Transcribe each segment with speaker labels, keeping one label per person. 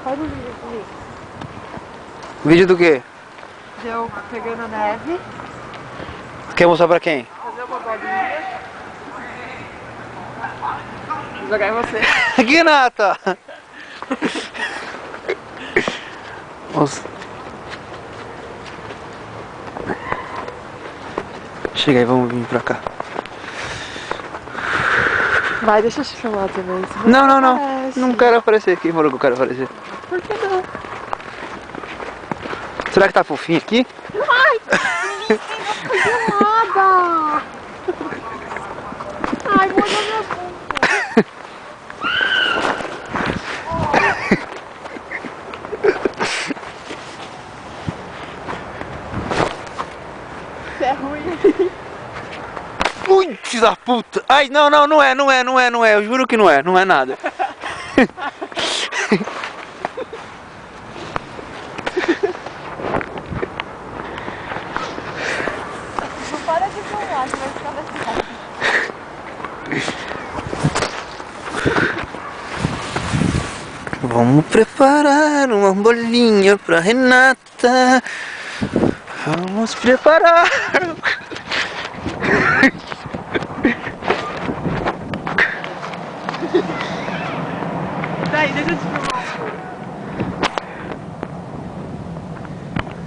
Speaker 1: Faz um vídeo comigo.
Speaker 2: Vídeo do quê?
Speaker 1: De eu pegando neve.
Speaker 2: Quer mostrar pra quem?
Speaker 1: Fazer uma bolinha. Jogar em você.
Speaker 2: Aqui, Nata! Nossa. Chega aí, vamos vir pra cá.
Speaker 1: Vai, deixa eu te filmar também.
Speaker 2: Não.
Speaker 1: Aparece.
Speaker 2: Não quero aparecer. Quem falou que eu quero aparecer?
Speaker 1: Por que não?
Speaker 2: Será que tá fofinho aqui?
Speaker 1: Ai, que gelada! Ai, molhou minha bunda. Isso é ruim.
Speaker 2: Ui, filho da puta! Ai, não é. Eu juro que não é nada.
Speaker 1: Não para de filmar, você vai ficar legal.
Speaker 2: Vamos preparar uma bolinha pra Renata. Vamos preparar.
Speaker 1: Daí, deixa eu te filmar.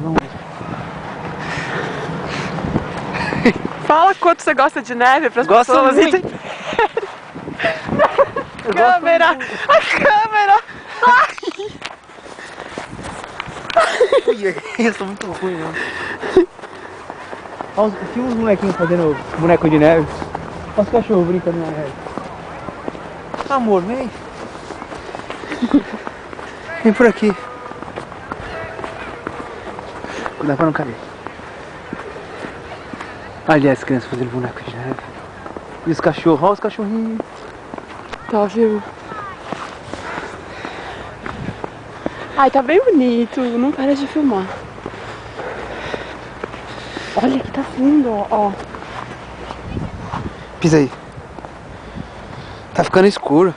Speaker 2: Vamos.
Speaker 1: Fala quanto você gosta de neve para as
Speaker 2: Gosto
Speaker 1: pessoas.
Speaker 2: muito.
Speaker 1: Câmera! A câmera! Ai!
Speaker 2: Ui, eu sou muito ruim, né? Tinha uns molequinhos fazendo boneco de neve. Olha os cachorros brincando na neve. Amor, vem. Vem por aqui. Cuidado pra não cair. Ali as crianças fazendo boneco de neve. E os cachorros, olha os cachorrinhos.
Speaker 1: Tá, viu? Ai, tá bem bonito. Não para de filmar. Olha que tá lindo, ó.
Speaker 2: Pisa aí. Tá ficando escuro.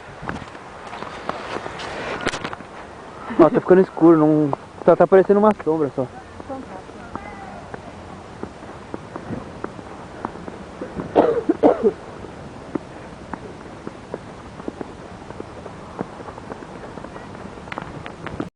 Speaker 2: Ó, tá ficando escuro, não. Tá parecendo uma sombra só.